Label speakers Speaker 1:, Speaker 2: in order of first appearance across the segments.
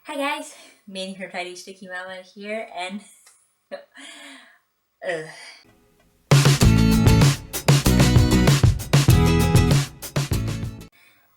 Speaker 1: Hi guys, Manny her Tidy Sticky Mama here, and uh,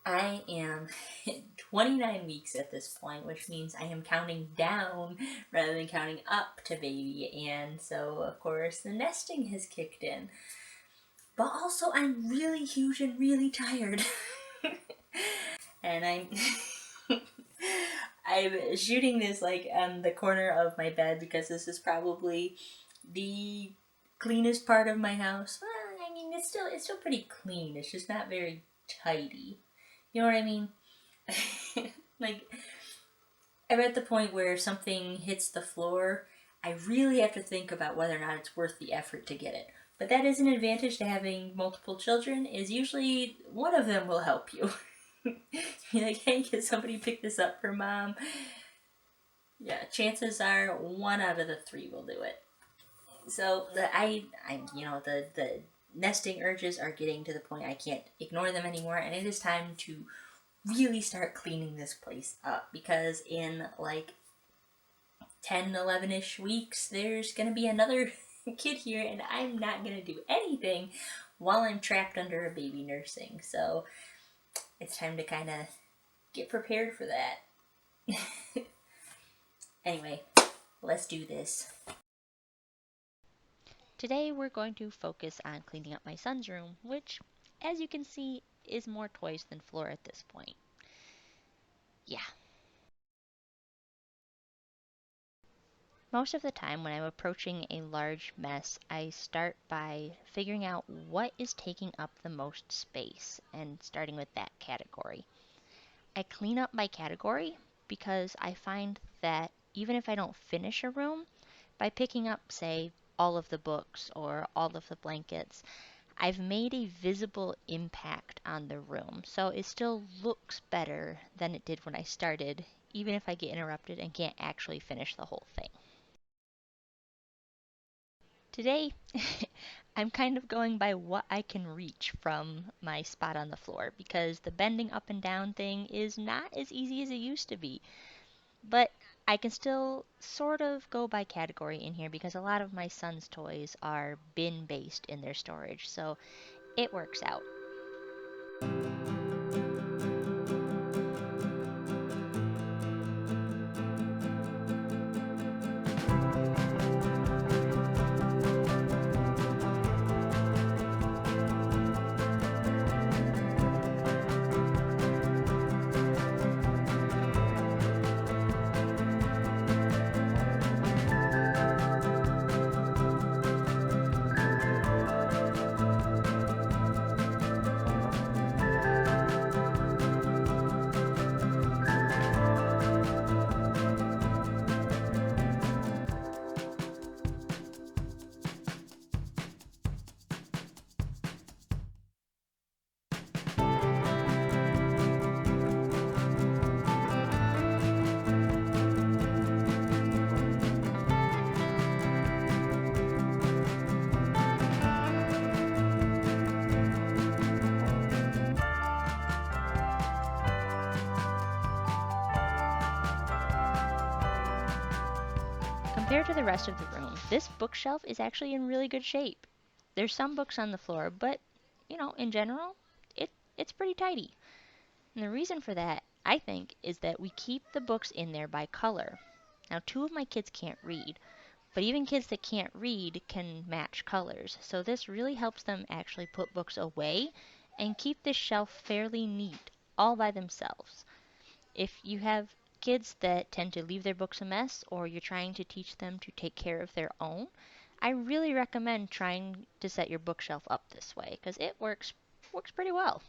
Speaker 1: I am 29 weeks at this point, which means I am counting down rather than counting up to baby, and so of course the nesting has kicked in. But also, I'm really huge and really tired, and I'm shooting this like on the corner of my bed because this is probably the cleanest part of my house. Well, I mean, it's still pretty clean. It's just not very tidy. You know what I mean? Like, I'm at the point where if something hits the floor, I really have to think about whether or not it's worth the effort to get it. But that is an advantage to having multiple children. Is usually one of them will help you. You're like, hey, can somebody pick this up for mom? Yeah, chances are one out of the three will do it. So the nesting urges are getting to the point I can't ignore them anymore, and it is time to really start cleaning this place up because in like 10, 11-ish weeks, there's gonna be another kid here, and I'm not gonna do anything while I'm trapped under a baby nursing. So it's time to kind of get prepared for that. Anyway, let's do this.
Speaker 2: Today we're going to focus on cleaning up my son's room, which, as you can see, is more toys than floor at this point. Yeah. Most of the time when I'm approaching a large mess, I start by figuring out what is taking up the most space and starting with that category. I clean up by category because I find that even if I don't finish a room, by picking up, say, all of the books or all of the blankets, I've made a visible impact on the room, so it still looks better than it did when I started, even if I get interrupted and can't actually finish the whole thing. Today, I'm kind of going by what I can reach from my spot on the floor because the bending up and down thing is not as easy as it used to be. But I can still sort of go by category in here because a lot of my son's toys are bin based in their storage, so it works out. Compared to the rest of the room, this bookshelf is actually in really good shape. There's some books on the floor, but in general, it's pretty tidy. And the reason for that, I think, is that we keep the books in there by color. Now, two of my kids can't read, but even kids that can't read can match colors. So this really helps them actually put books away and keep this shelf fairly neat all by themselves. If you have kids that tend to leave their books a mess or you're trying to teach them to take care of their own, I really recommend trying to set your bookshelf up this way because it works pretty well.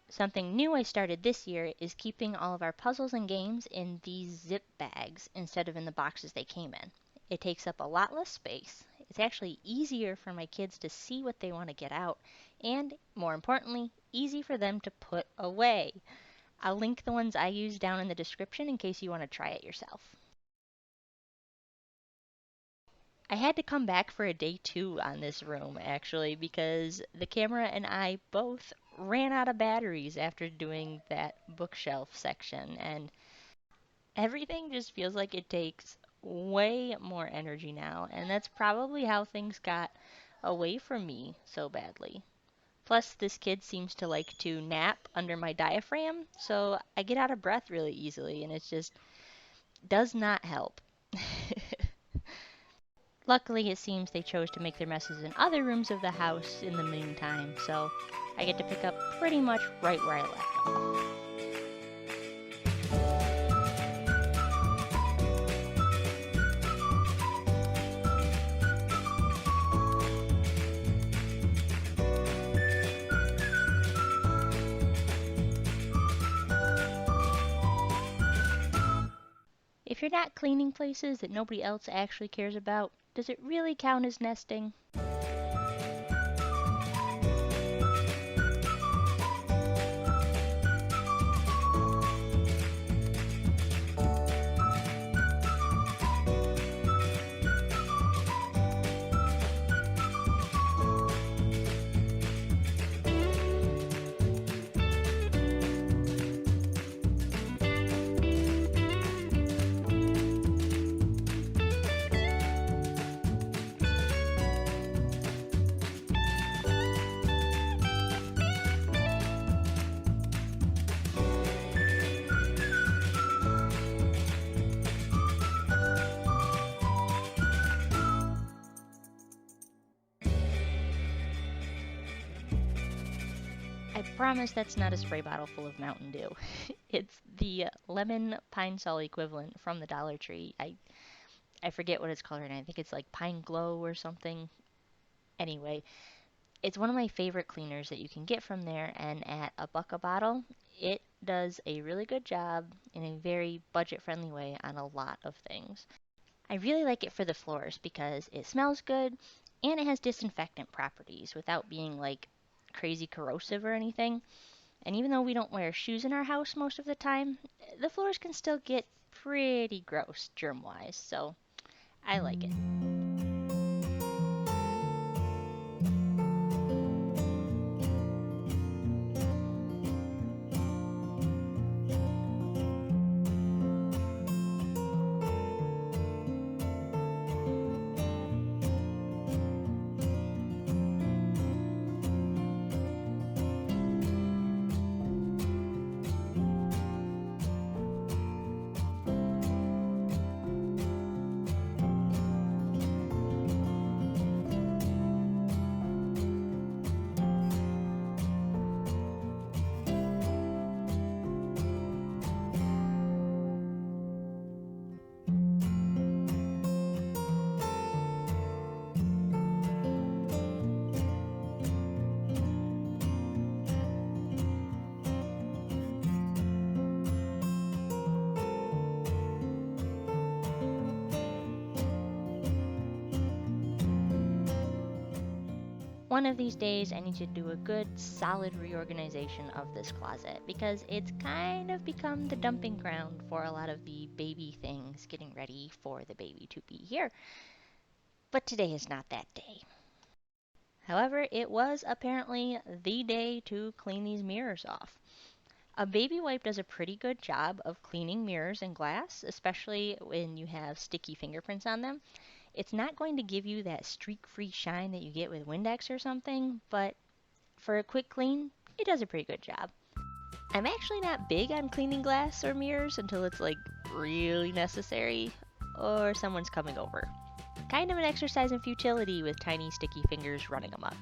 Speaker 2: Something new I started this year is keeping all of our puzzles and games in these zip bags instead of in the boxes they came in. It takes up a lot less space. It's actually easier for my kids to see what they want to get out, and more importantly, easy for them to put away. I'll link the ones I use down in the description in case you want to try it yourself. I had to come back for a day two on this room actually because the camera and I both ran out of batteries after doing that bookshelf section, and everything just feels like it takes way more energy now, and that's probably how things got away from me so badly. Plus, this kid seems to like to nap under my diaphragm, so I get out of breath really easily, and it just does not help. Luckily, it seems they chose to make their messes in other rooms of the house in the meantime, so I get to pick up pretty much right where I left off. If you're not cleaning places that nobody else actually cares about, does it really count as nesting? I promise that's not a spray bottle full of Mountain Dew. It's the lemon pine sol equivalent from the Dollar Tree. I forget what it's called right now. I think it's like Pine Glow or something. Anyway, it's one of my favorite cleaners that you can get from there, and at a buck a bottle, it does a really good job in a very budget friendly way on a lot of things. I really like it for the floors because it smells good and it has disinfectant properties without being like crazy corrosive or anything. And even though we don't wear shoes in our house most of the time, the floors can still get pretty gross germ wise, so I like it. One of these days, I need to do a good, solid reorganization of this closet because it's kind of become the dumping ground for a lot of the baby things getting ready for the baby to be here. But today is not that day. However, it was apparently the day to clean these mirrors off. A baby wipe does a pretty good job of cleaning mirrors and glass, especially when you have sticky fingerprints on them. It's not going to give you that streak-free shine that you get with Windex or something, but for a quick clean, it does a pretty good job. I'm actually not big on cleaning glass or mirrors until it's like really necessary or someone's coming over. Kind of an exercise in futility with tiny sticky fingers running amok.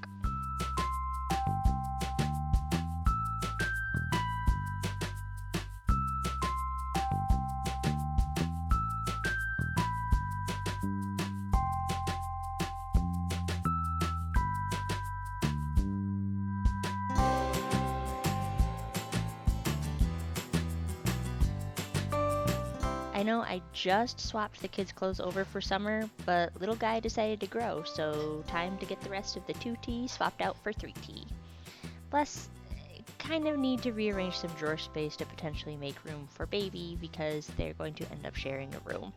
Speaker 2: I know I just swapped the kids' clothes over for summer, but little guy decided to grow, so time to get the rest of the 2T swapped out for 3T. Plus, kind of need to rearrange some drawer space to potentially make room for baby because they're going to end up sharing a room.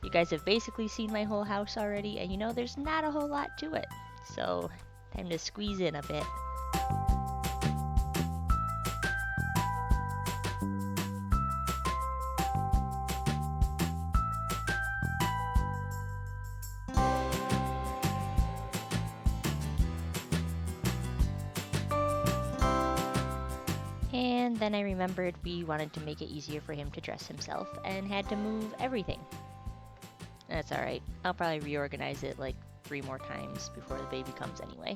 Speaker 2: You guys have basically seen my whole house already, and you know there's not a whole lot to it, so time to squeeze in a bit. then I remembered we wanted to make it easier for him to dress himself and had to move everything. That's alright. I'll probably reorganize it like 3 more times before the baby comes anyway.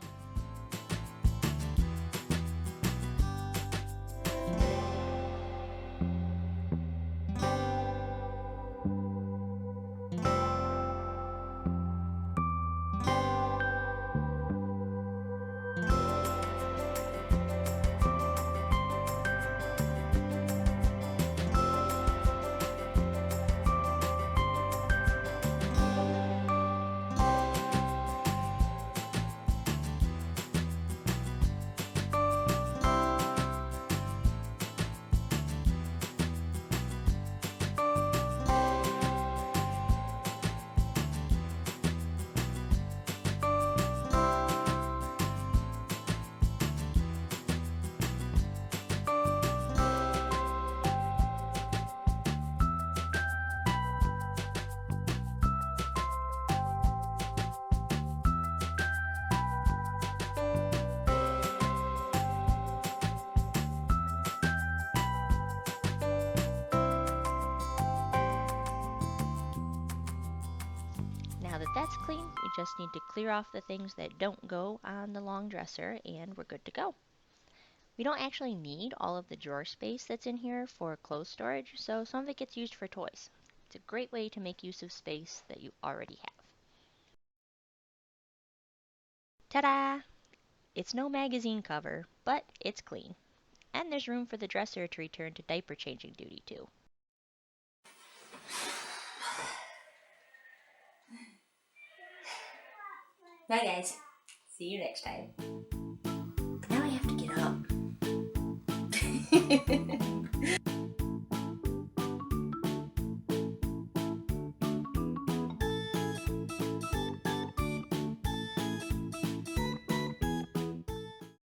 Speaker 2: Now that that's clean, we just need to clear off the things that don't go on the long dresser and we're good to go. We don't actually need all of the drawer space that's in here for clothes storage, so some of it gets used for toys. It's a great way to make use of space that you already have. Ta-da! It's no magazine cover, but it's clean. And there's room for the dresser to return to diaper changing duty too.
Speaker 1: Bye, guys. See you next time. Now I have to get up.